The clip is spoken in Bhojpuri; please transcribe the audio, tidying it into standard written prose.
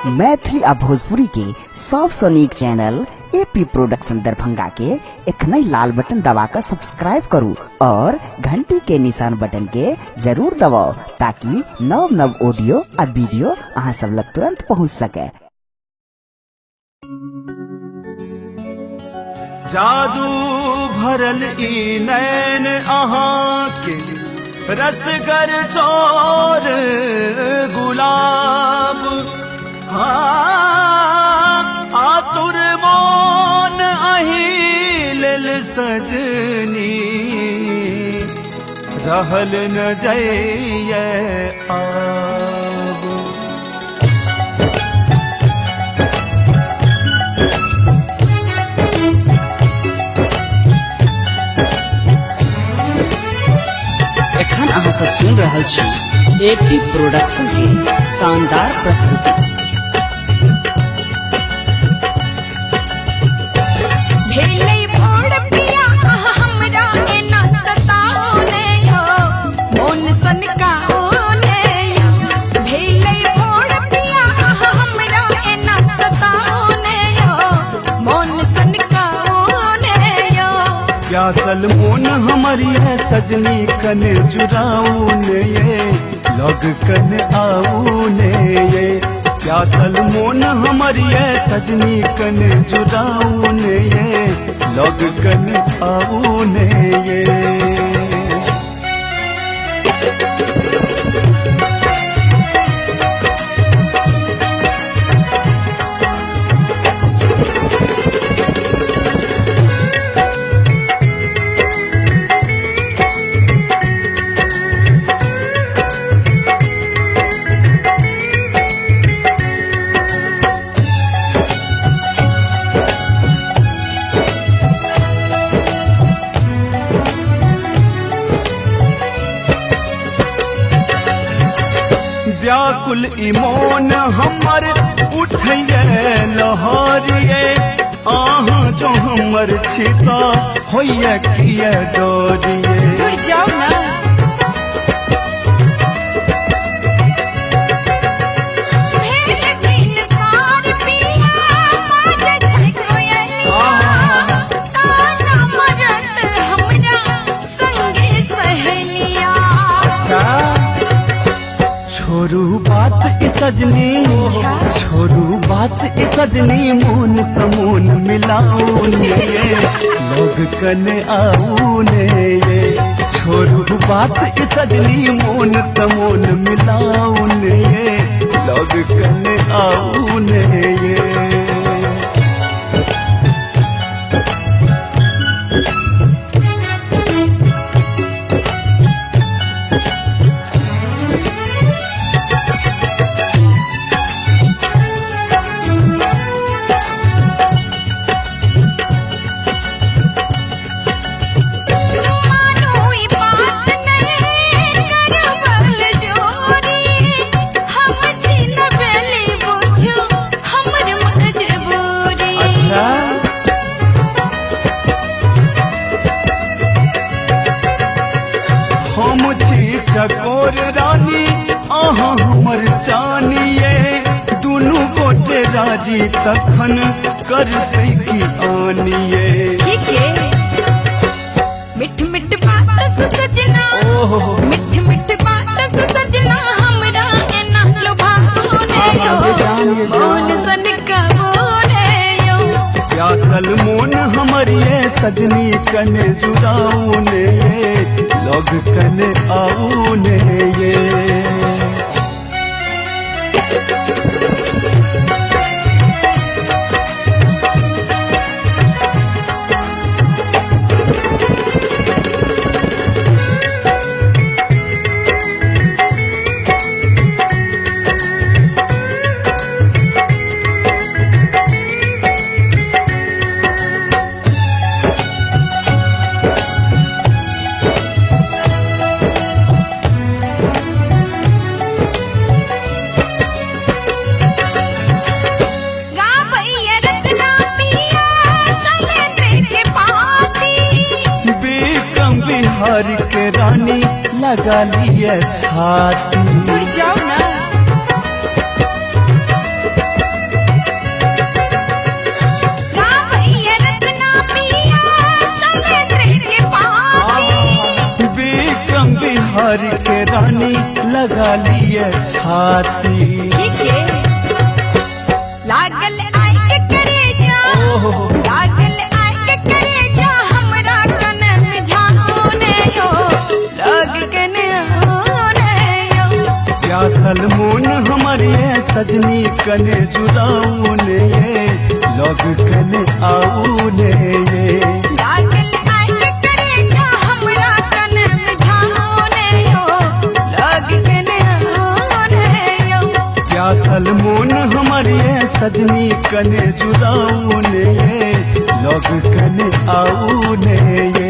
मैथिली आ भोजपुरी के सबसे नीक चैनल एपी प्रोडक्शन दरभंगा के एखनई लाल बटन दबाकर सब्सक्राइब करू और घंटी के निशान बटन के जरूर दबाओ ताकि नव नव ऑडियो आ वीडियो अहाँ सब लग तुरंत पहुंच सके। जादू भरल ई नैन अहाँ के रसगर चोर गुलाब, आतुर मोन अही लेल सजनी रहल न जइए आब। एखन अहाँ सब सुन रहल छी एपी प्रोडक्शन के शानदार प्रस्तुति। प्यासल मोन हमारी है सजनी कन जुराऊ ने ये लग कन आऊ ने ये। प्यासल मोन हमारी है सजनी कन जुराऊ ने ये लग कन आऊ ने ये। व्याकुल इमोन हमर उठिए लहरिए आह जो हमर छिता होइए किए डोरिए। दूर जाओ ना छोरू बात सजनी, छोरू बात सजनी मोन समून मिलाऊ ने लोग कन आऊ ने ये। छोरू बात सजनी मोन समून मिलाऊ ने लोग कन आऊ ने ये। चकोर रानी आहा हमर जानिए दुनू गोटे राजी तखन कर दई की आनिए। मिठ मिठ बात सजना, मिठ मिठ बात सजना हमरा एना लुभाओ ने मोन सनका बोले यो। प्यासल मोन हमारी सजनी कन जुराऊ ने लोग कन आऊ ने ये। बिहार के रानी लगा लिए छाती। जाओ ना लगा लिए छाती। ठीक है लागल आई के करे जा लागल आई के करे जा हमरा कन में झाने यो लग कने आने यो प्यासल मोन हमारे सजनी कने जुदाऊने ये लग कने आऊने ये लागल आई के करे जा हमरा कन में झाने यो लग कने आने यो प्यासल मोन हमारे सजनी कने जुदाऊने ये लग कने आऊने ये